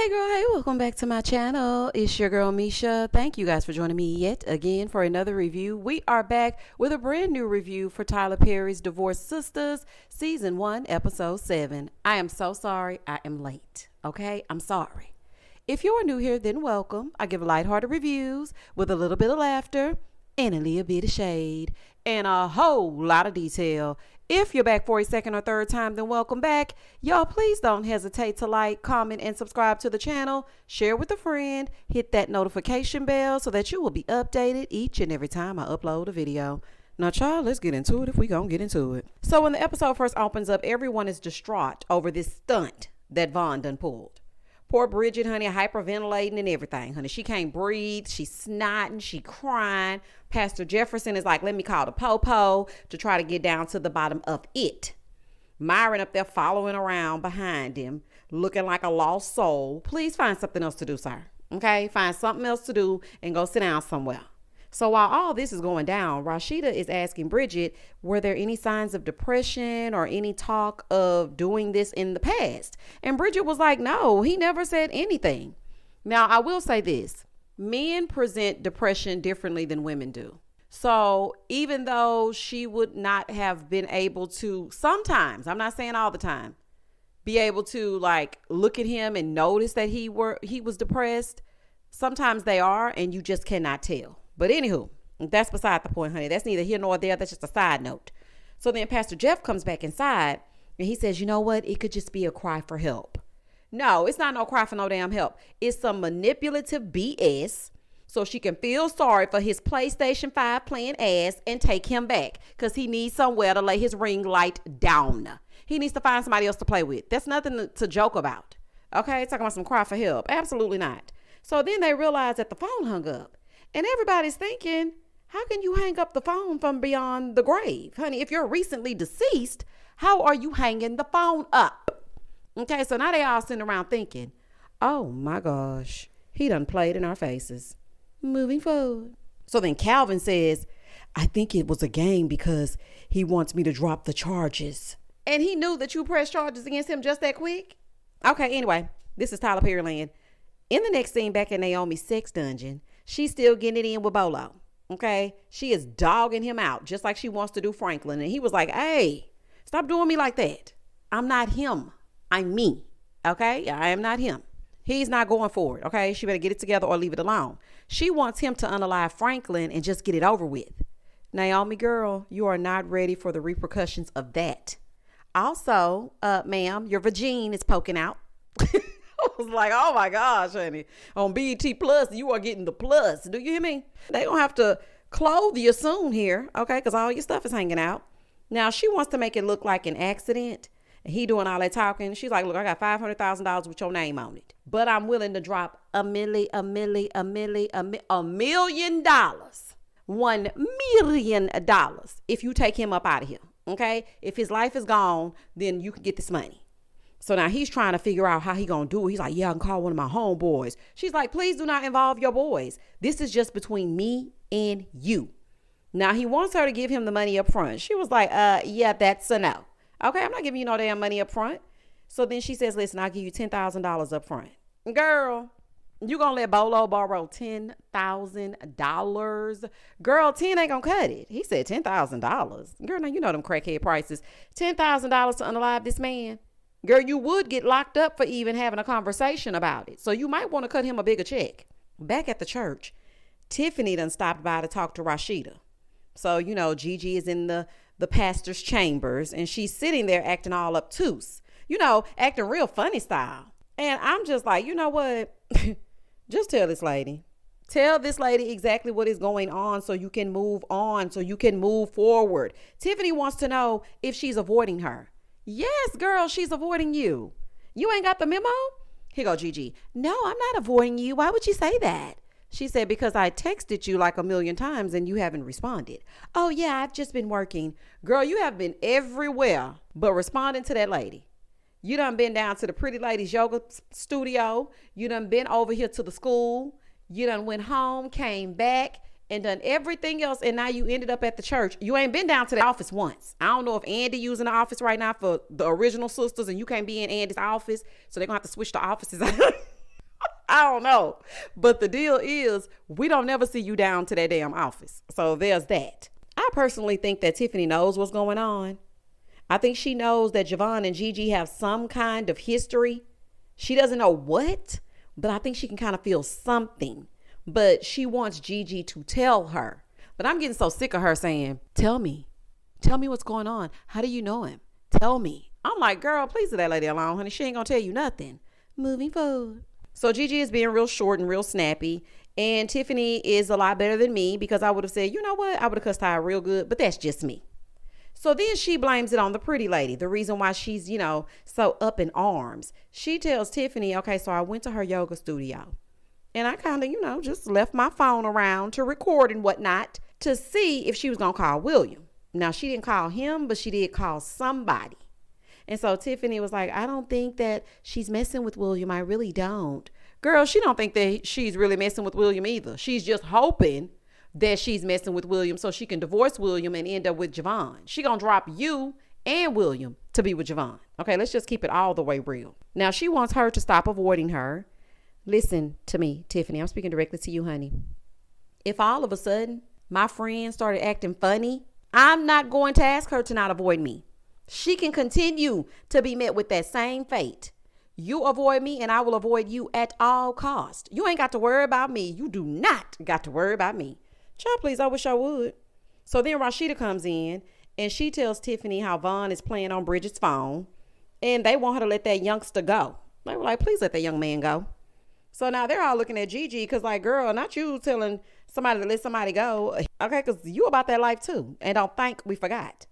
Hey girl, hey, welcome back to my channel. It's your girl Misha. Thank you guys for joining me yet again for another review. We are back with a brand new review for Tyler Perry's Divorced Sistas, Season 1, Episode 7. I am so sorry I am late, okay? I'm sorry. If you are new here, then welcome. I give lighthearted reviews with a little bit of laughter and a little bit of shade and a whole lot of detail. If you're back for a second or third time, then welcome back. Y'all, please don't hesitate to like, comment, and subscribe to the channel. Share with a friend. Hit that notification bell so that you will be updated each and every time I upload a video. Now, child, let's get into it if we gonna get into it. So when the episode first opens up, everyone is distraught over this stunt that Vaughn done pulled. Poor Bridgette, honey, hyperventilating and everything, honey. She can't breathe. She's snotting. She crying. Pastor Jefferson is like, let me call the po-po to try to get down to the bottom of it. Myron up there following around behind him, looking like a lost soul. Please find something else to do, sir. Okay? Find something else to do and go sit down somewhere. So while all this is going down, Rashida is asking Bridgette, were there any signs of depression or any talk of doing this in the past? And Bridgette was like, no, he never said anything. Now, I will say this. Men present depression differently than women do. So even though she would not have been able to sometimes, I'm not saying all the time, be able to like look at him and notice that he was depressed, sometimes they are and you just cannot tell. But anywho, that's beside the point, honey. That's neither here nor there. That's just a side note. So then Pastor Jeff comes back inside and he says, you know what? It could just be a cry for help. No, it's not no cry for no damn help. It's some manipulative BS so she can feel sorry for his PlayStation 5 playing ass and take him back because he needs somewhere to lay his ring light down. He needs to find somebody else to play with. That's nothing to joke about. Okay, talking about some cry for help. Absolutely not. So then they realize that the phone hung up. And everybody's thinking, how can you hang up the phone from beyond the grave? Honey, if you're recently deceased, how are you hanging the phone up? Okay, so now they all sitting around thinking, oh my gosh, he done played in our faces. Moving forward. So then Calvin says, I think it was a game because he wants me to drop the charges. And he knew that you pressed charges against him just that quick? Okay, anyway, this is Tyler Perry land. In the next scene back in Naomi's sex dungeon, she's still getting it in with Bolo. Okay. She is dogging him out just like she wants to do Franklin. And he was like, hey, stop doing me like that. I'm not him. I'm me. Okay. I am not him. He's not going for it. Okay. She better get it together or leave it alone. She wants him to unalive Franklin and just get it over with. Naomi, girl, you are not ready for the repercussions of that. Also, ma'am, your vagine is poking out. I was like, oh my gosh, honey. On BET Plus, you are getting the plus. Do you hear me? They gonna have to clothe you soon here, okay? Because all your stuff is hanging out. Now, she wants to make it look like an accident. And he doing all that talking. She's like, look, I got $500,000 with your name on it. But I'm willing to drop $1 million. $1 million if you take him up out of here, okay? If his life is gone, then you can get this money. So now he's trying to figure out how he gonna do it. He's like, yeah, I can call one of my homeboys. She's like, please do not involve your boys. This is just between me and you. Now he wants her to give him the money up front. She was like, yeah, that's a no. Okay, I'm not giving you no damn money up front. So then she says, listen, I'll give you $10,000 up front. Girl, you gonna let Bolo borrow $10,000? Girl, 10 ain't gonna cut it. He said $10,000. Girl, now you know them crackhead prices. $10,000 to unalive this man. Girl, you would get locked up for even having a conversation about it. So you might want to cut him a bigger check. Back at the church, Tiffany done stopped by to talk to Rashida. So, you know, Gigi is in the pastor's chambers and she's sitting there acting all obtuse. You know, acting real funny style. And I'm just like, you know what? Just tell this lady. Tell this lady exactly what is going on so you can move on, so you can move forward. Tiffany wants to know if she's avoiding her. Yes, girl, she's avoiding you. You ain't got the memo? Here go Gigi. No, I'm not avoiding you. Why would you say that? She said, because I texted you like 1,000,000 times and you haven't responded. Oh, yeah, I've just been working. Girl, you have been everywhere but responding to that lady. You done been down to the Pretty Ladies Yoga studio. You done been over here to the school. You done went home, came back, and done everything else, and now you ended up at the church. You ain't been down to the office once. I don't know if Andy using the office right now for the original sisters, and you can't be in Andy's office, so they're gonna have to switch the offices. I don't know. But the deal is, we don't never see you down to that damn office. So there's that. I personally think that Tiffany knows what's going on. I think she knows that Vaughn and Gigi have some kind of history. She doesn't know what, but I think she can kind of feel something. But she wants Gigi to tell her. But I'm getting so sick of her saying, tell me what's going on. How do you know him? Tell me. I'm like, girl, please leave that lady alone, honey. She ain't gonna tell you nothing. Moving forward. So Gigi is being real short and real snappy. And Tiffany is a lot better than me because I would have said, you know what? I would have cussed her real good, but that's just me. So then she blames it on the pretty lady. The reason why she's, so up in arms. She tells Tiffany, okay, so I went to her yoga studio and I kind of, just left my phone around to record and whatnot to see if she was going to call William. Now, she didn't call him, but she did call somebody. And so Tiffany was like, I don't think that she's messing with William. I really don't. Girl, she don't think that she's really messing with William either. She's just hoping that she's messing with William so she can divorce William and end up with Vaughn. She gonna drop you and William to be with Vaughn. Okay, let's just keep it all the way real. Now, she wants her to stop avoiding her. Listen to me, Tiffany. I'm speaking directly to you, honey. If all of a sudden my friend started acting funny, I'm not going to ask her to not avoid me. She can continue to be met with that same fate. You avoid me and I will avoid you at all costs. You ain't got to worry about me. You do not got to worry about me. Child, please, I wish I would. So then Rashida comes in and she tells Tiffany how Vaughn is playing on Bridgette's phone and they want her to let that youngster go. They were like, please let that young man go. So now they're all looking at Gigi because like, girl, not you telling somebody to let somebody go. Okay, because you about that life too. And don't think we forgot.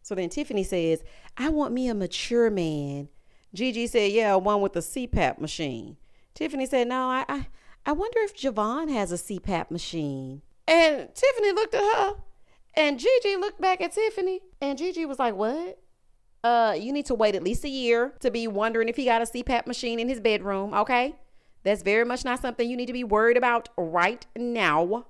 So then Tiffany says, I want me a mature man. Gigi said, yeah, one with a CPAP machine. Tiffany said, no, I wonder if Vaughn has a CPAP machine. And Tiffany looked at her and Gigi looked back at Tiffany and Gigi was like, what? You need to wait at least a year to be wondering if he got a CPAP machine in his bedroom. Okay. That's very much not something you need to be worried about right now.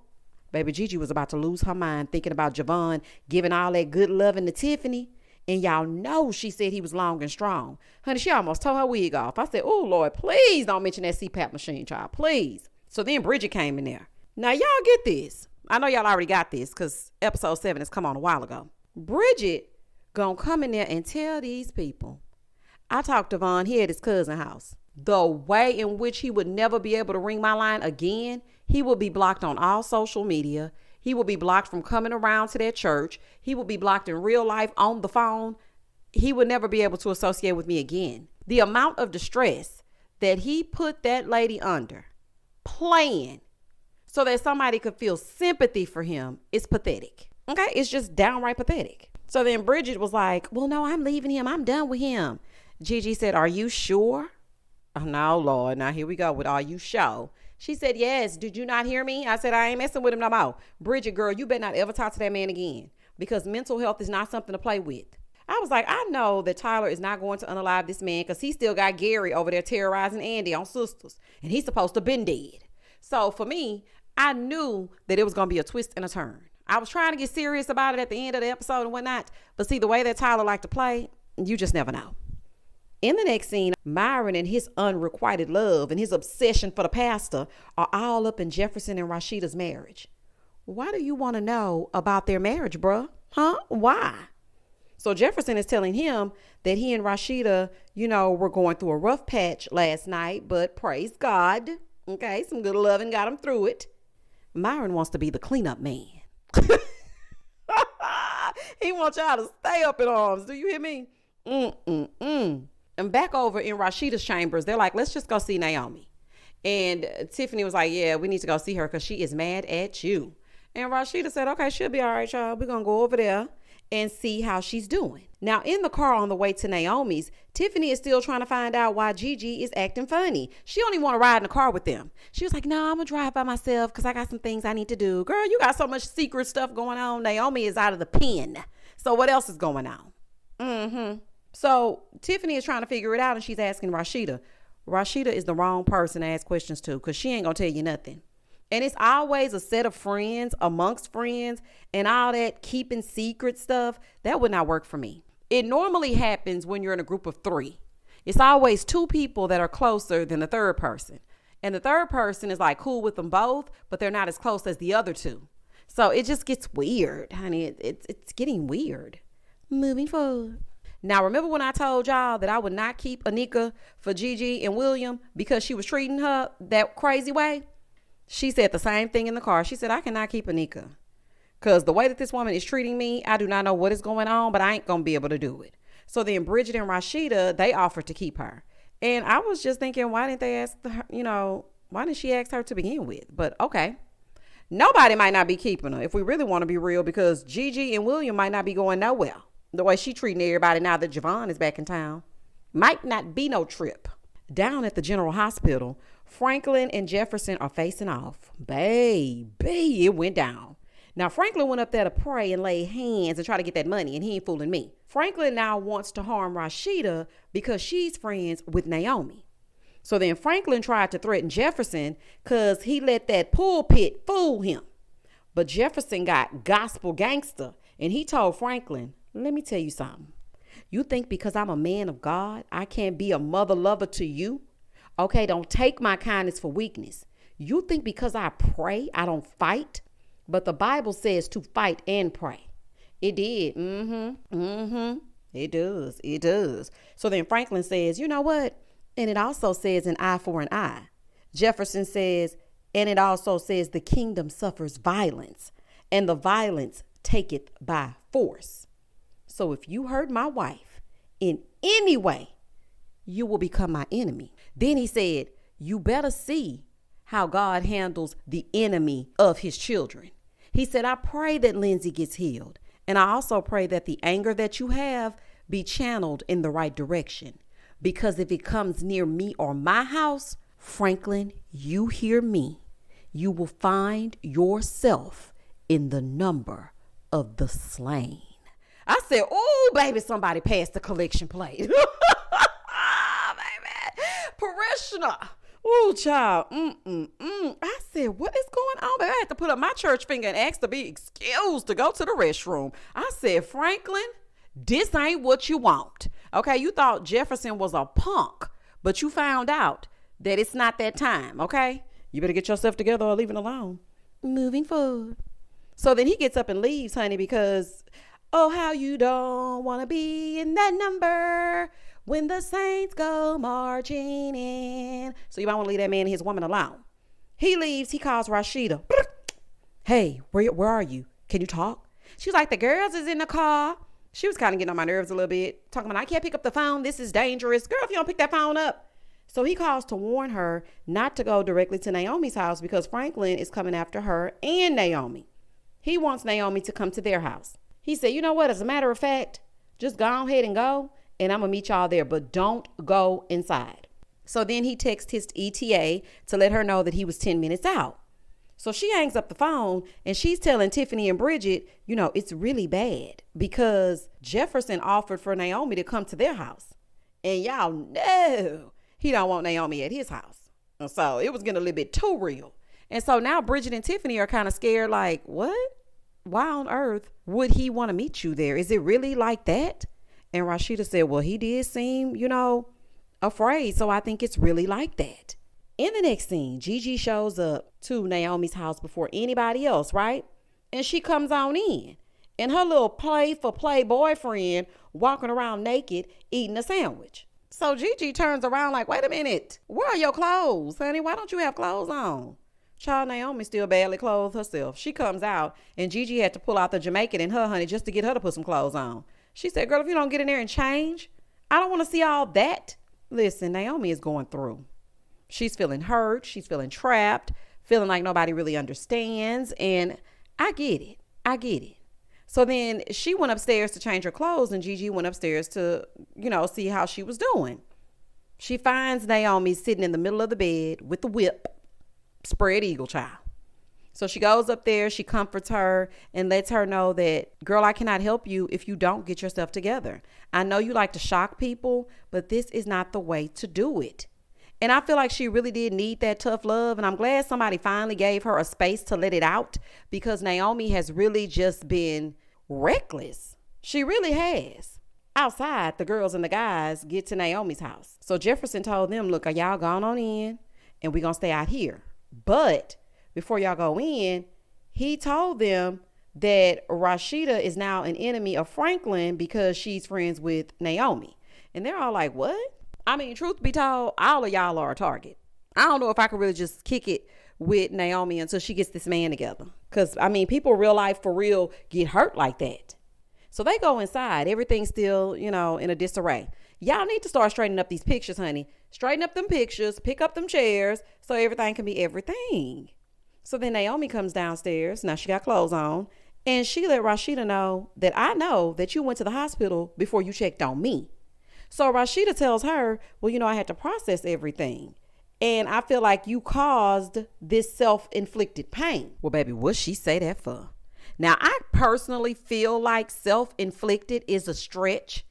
Baby, Gigi was about to lose her mind thinking about Vaughn giving all that good loving to Tiffany. And y'all know she said he was long and strong. Honey, she almost tore her wig off. I said, oh, Lord, please don't mention that CPAP machine, child. Please. So then Bridgette came in there. Now, y'all get this. I know y'all already got this because episode 7 has come on a while ago. Bridgette gonna come in there and tell these people, I talked to Vaughn here at his cousin's house. The way in which he would never be able to ring my line again, he will be blocked on all social media. He will be blocked from coming around to their church. He will be blocked in real life on the phone. He would never be able to associate with me again. The amount of distress that he put that lady under playing so that somebody could feel sympathy for him is pathetic. Okay, it's just downright pathetic. So then Bridgette was like, well, no, I'm leaving him. I'm done with him. Gigi said, are you sure? Oh, no, Lord. Now here we go with are you sure? She said, yes. Did you not hear me? I said, I ain't messing with him no more. Bridgette, girl, you better not ever talk to that man again because mental health is not something to play with. I was like, I know that Tyler is not going to unalive this man because he still got Gary over there terrorizing Andy on Sistas and he's supposed to have been dead. So for me, I knew that it was going to be a twist and a turn. I was trying to get serious about it at the end of the episode and whatnot. But see, the way that Tyler liked to play, you just never know. In the next scene, Myron and his unrequited love and his obsession for the pastor are all up in Jefferson and Rashida's marriage. Why do you want to know about their marriage, bruh? Huh? Why? So Jefferson is telling him that he and Rashida, were going through a rough patch last night, but praise God. Okay, some good loving got him through it. Myron wants to be the cleanup man. He wants y'all to stay up in arms. Do you hear me? And back over in Rashida's chambers, they're like, let's just go see Naomi. And Tiffany was like, yeah, we need to go see her because she is mad at you. And Rashida said, okay, she'll be all right, y'all. We're going to go over there and see how she's doing. Now, in the car on the way to Naomi's, Tiffany is still trying to find out why Gigi is acting funny. She don't even want to ride in the car with them. She was like, no, I'm going to drive by myself because I got some things I need to do. Girl, you got so much secret stuff going on. Naomi is out of the pen. So what else is going on? So Tiffany is trying to figure it out and she's asking Rashida. Rashida is the wrong person to ask questions to because she ain't going to tell you nothing. And it's always a set of friends amongst friends and all that keeping secret stuff. That would not work for me. It normally happens when you're in a group of 3. It's always 2 people that are closer than the third person. And the third person is like cool with them both, but they're not as close as the other two. So it just gets weird, honey. It's getting weird. Moving forward. Now, remember when I told y'all that I would not keep Anika for Gigi and William because she was treating her that crazy way? She said the same thing in the car. She said, I cannot keep Anika because the way that this woman is treating me, I do not know what is going on, but I ain't going to be able to do it. So then Bridgette and Rashida, they offered to keep her. And I was just thinking, why didn't they ask her, why didn't she ask her to begin with? But okay. Nobody might not be keeping her if we really want to be real, because Gigi and William might not be going nowhere. The way she treating everybody now that Vaughn is back in town. Might not be no trip. Down at the General Hospital, Franklin and Jefferson are facing off. Baby, it went down. Now, Franklin went up there to pray and lay hands and try to get that money, and he ain't fooling me. Franklin now wants to harm Rashida because she's friends with Naomi. So then Franklin tried to threaten Jefferson because he let that pulpit fool him. But Jefferson got gospel gangster, and he told Franklin, let me tell you something. You think because I'm a man of God, I can't be a mother lover to you? Okay, don't take my kindness for weakness. You think because I pray, I don't fight? But the Bible says to fight and pray. It did. It does. So then Franklin says, you know what? And it also says an eye for an eye. Jefferson says, and it also says the kingdom suffers violence, and the violence taketh by force. So if you hurt my wife in any way, you will become my enemy. Then he said, you better see how God handles the enemy of his children. He said, I pray that Lindsay gets healed. And I also pray that the anger that you have be channeled in the right direction. Because if it comes near me or my house, Franklin, you hear me. You will find yourself in the number of the slain. I said, oh, baby, somebody passed the collection plate. Baby, parishioner. Oh, child. I said, what is going on? Baby, I had to put up my church finger and ask to be excused to go to the restroom. I said, Franklin, this ain't what you want. Okay, you thought Jefferson was a punk, but you found out that it's not that time, okay? You better get yourself together or leave it alone. Moving forward. So then he gets up and leaves, honey, because, oh, how you don't want to be in that number when the saints go marching in. So you might want to leave that man and his woman alone. He leaves. He calls Rashida. Hey, where are you? Can you talk? She's like, the girls is in the car. She was kind of getting on my nerves a little bit. Talking about, I can't pick up the phone. This is dangerous. Girl, if you don't pick that phone up. So he calls to warn her not to go directly to Naomi's house because Franklin is coming after her and Naomi. He wants Naomi to come to their house. He said, you know what? As a matter of fact, just go ahead and go, and I'm going to meet y'all there, but don't go inside. So then he texts his ETA to let her know that he was 10 minutes out. So she hangs up the phone, and she's telling Tiffany and Bridgette, it's really bad because Jefferson offered for Naomi to come to their house. And y'all know he don't want Naomi at his house. And so it was getting a little bit too real. And so now Bridgette and Tiffany are kind of scared, like, what? Why on earth would he want to meet you there? Is it really like that? And Rashida said, well, he did seem, afraid. So I think it's really like that. In the next scene, Gigi shows up to Naomi's house before anybody else, right? And she comes on in. And her little play boyfriend walking around naked eating a sandwich. So Gigi turns around like, wait a minute. Where are your clothes, honey? Why don't you have clothes on? Child, Naomi still badly clothed herself. She comes out and Gigi had to pull out the Jamaican in her, honey, just to get her to put some clothes on. She said, girl, if you don't get in there and change, I don't want to see all that. Listen, Naomi is going through. She's feeling hurt. She's feeling trapped, feeling like nobody really understands. And I get it. So then she went upstairs to change her clothes and Gigi went upstairs to, see how she was doing. She finds Naomi sitting in the middle of the bed with the whip, spread eagle, child. So she goes up there, she comforts her and lets her know that, girl, I cannot help you if you don't get yourself together. I know you like to shock people, but this is not the way to do it. And I feel like she really did need that tough love. And I'm glad somebody finally gave her a space to let it out because Naomi has really just been reckless. She really has. Outside, the girls and the guys get to Naomi's house. So Jefferson told them, look, are y'all gone on in? and we're going to stay out here. But before y'all go in, he told them that Rashida is now an enemy of Franklin because she's friends with Naomi. And they're all like, what? I mean, truth be told, all of y'all are a target. I don't know if I could really just kick it with Naomi until she gets this man together. Because, I mean, people real life for real get hurt like that. So they go inside. Everything's still, in a disarray. Y'all need to start straightening up these pictures, honey. Straighten up them pictures, pick up them chairs so everything can be everything. So then Naomi comes downstairs. Now she got clothes on. And she let Rashida know that I know that you went to the hospital before you checked on me. So Rashida tells her, well, I had to process everything. And I feel like you caused this self-inflicted pain. Well, baby, what'd she say that for? Now, I personally feel like self-inflicted is a stretch.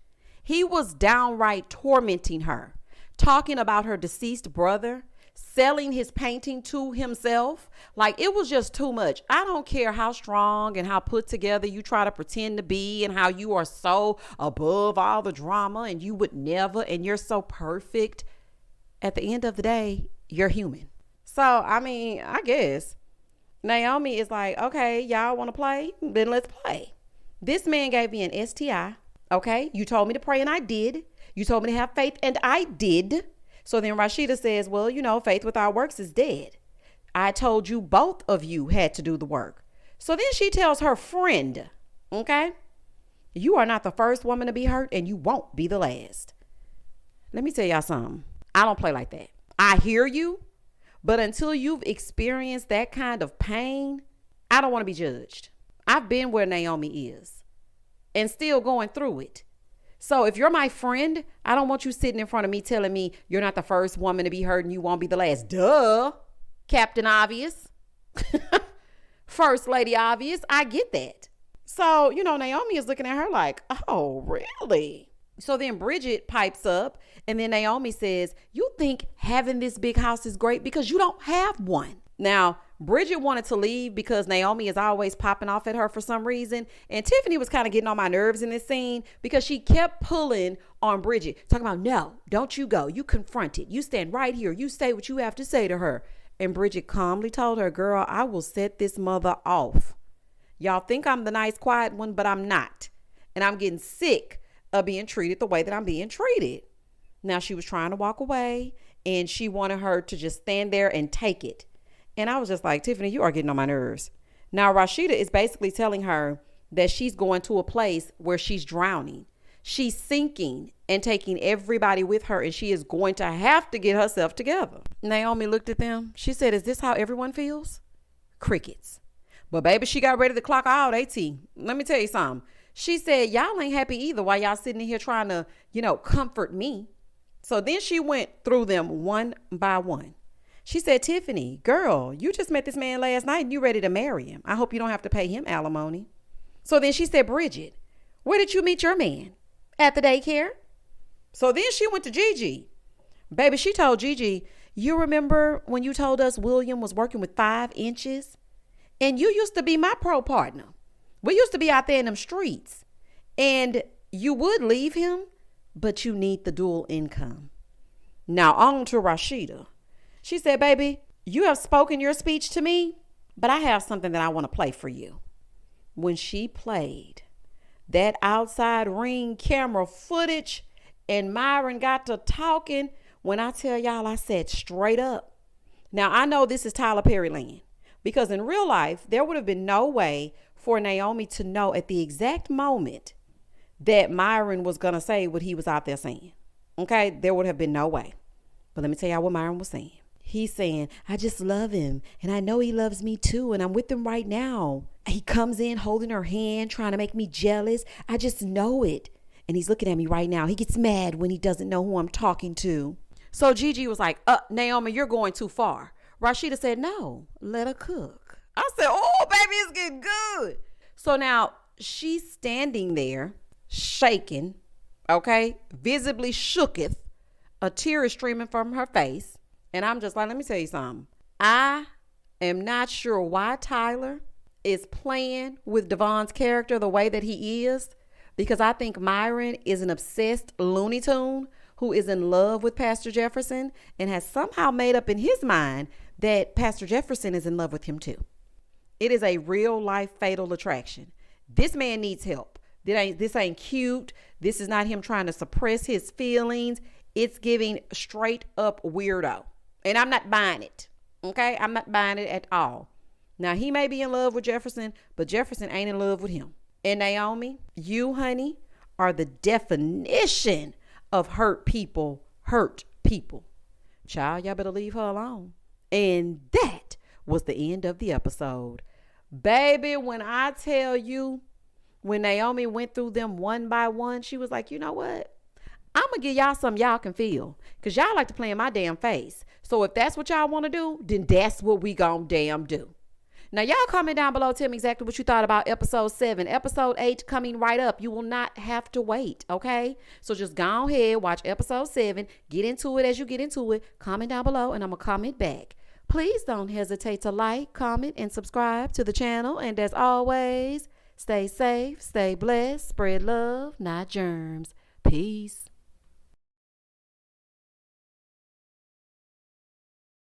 He was downright tormenting her, talking about her deceased brother, selling his painting to himself. Like, it was just too much. I don't care how strong and how put together you try to pretend to be and how you are so above all the drama and you would never, and you're so perfect. At the end of the day, you're human. So, I mean, I guess Naomi is like, okay, y'all want to play? Then let's play. This man gave me an STI. Okay. You told me to pray and I did. You told me to have faith and I did. So then Rashida says, well, faith without works is dead. I told you both of you had to do the work. So then she tells her friend, okay, you are not the first woman to be hurt and you won't be the last. Let me tell y'all something. I don't play like that. I hear you, but until you've experienced that kind of pain, I don't want to be judged. I've been where Naomi is and still going through it. So if you're my friend, I don't want you sitting in front of me telling me you're not the first woman to be hurt and you won't be the last. Duh, Captain Obvious. First Lady Obvious. I get that. So, Naomi is looking at her like, oh, really? So then Bridgette pipes up and then Naomi says, you think having this big house is great because you don't have one. Now, Bridgette wanted to leave because Naomi is always popping off at her for some reason. And Tiffany was kind of getting on my nerves in this scene because she kept pulling on Bridgette, talking about, no, don't you go. You confront it. You stand right here. You say what you have to say to her. And Bridgette calmly told her, girl, I will set this mother off. Y'all think I'm the nice, quiet one, but I'm not. And I'm getting sick of being treated the way that I'm being treated. Now, she was trying to walk away and she wanted her to just stand there and take it. And I was just like, Tiffany, you are getting on my nerves. Now, Rashida is basically telling her that she's going to a place where she's drowning. She's sinking and taking everybody with her, and she is going to have to get herself together. Naomi looked at them. She said, is this how everyone feels? Crickets. But baby, she got ready to clock out AT. Let me tell you something. She said, y'all ain't happy either while y'all sitting in here trying to, comfort me. So then she went through them one by one. She said, Tiffany, girl, you just met this man last night and you ready to marry him. I hope you don't have to pay him alimony. So then she said, Bridgette, where did you meet your man? At the daycare? So then she went to Gigi. Baby, she told Gigi, you remember when you told us William was working with 5 inches? And you used to be my pro partner. We used to be out there in them streets. And you would leave him, but you need the dual income. Now on to Rashida. She said, baby, you have spoken your speech to me, but I have something that I want to play for you. When she played that outside ring camera footage and Myron got to talking, when I tell y'all, I said straight up. Now, I know this is Tyler Perry land because in real life, there would have been no way for Naomi to know at the exact moment that Myron was going to say what he was out there saying. Okay, there would have been no way. But let me tell y'all what Myron was saying. He's saying, I just love him and I know he loves me too. And I'm with him right now. He comes in holding her hand, trying to make me jealous. I just know it. And he's looking at me right now. He gets mad when he doesn't know who I'm talking to. So Gigi was like, Naomi, you're going too far. Rashida said, no, let her cook. I said, oh, baby, it's getting good. So now she's standing there shaking, okay, visibly shooketh. A tear is streaming from her face. And I'm just like, let me tell you something. I am not sure why Tyler is playing with Vaughn's character the way that he is, because I think Myron is an obsessed Looney Tune who is in love with Pastor Jefferson and has somehow made up in his mind that Pastor Jefferson is in love with him too. It is a real life fatal attraction. This man needs help. This ain't cute. This is not him trying to suppress his feelings. It's giving straight up weirdo. And I'm not buying it. Okay? I'm not buying it at all. Now, he may be in love with Jefferson, but Jefferson ain't in love with him. And Naomi, you, honey, are the definition of hurt people. Child, y'all better leave her alone. And that was the end of the episode. Baby, when I tell you, when Naomi went through them one by one, she was like, you know what? I'm going to give y'all something y'all can feel. Because y'all like to play in my damn face. So if that's what y'all want to do, then that's what we gonna damn do. Now, y'all comment down below. Tell me exactly what you thought about episode 7. Episode 8 coming right up. You will not have to wait, okay? So just go ahead, watch episode 7. Get into it as you get into it. Comment down below, and I'm going to comment back. Please don't hesitate to like, comment, and subscribe to the channel. And as always, stay safe, stay blessed, spread love, not germs. Peace.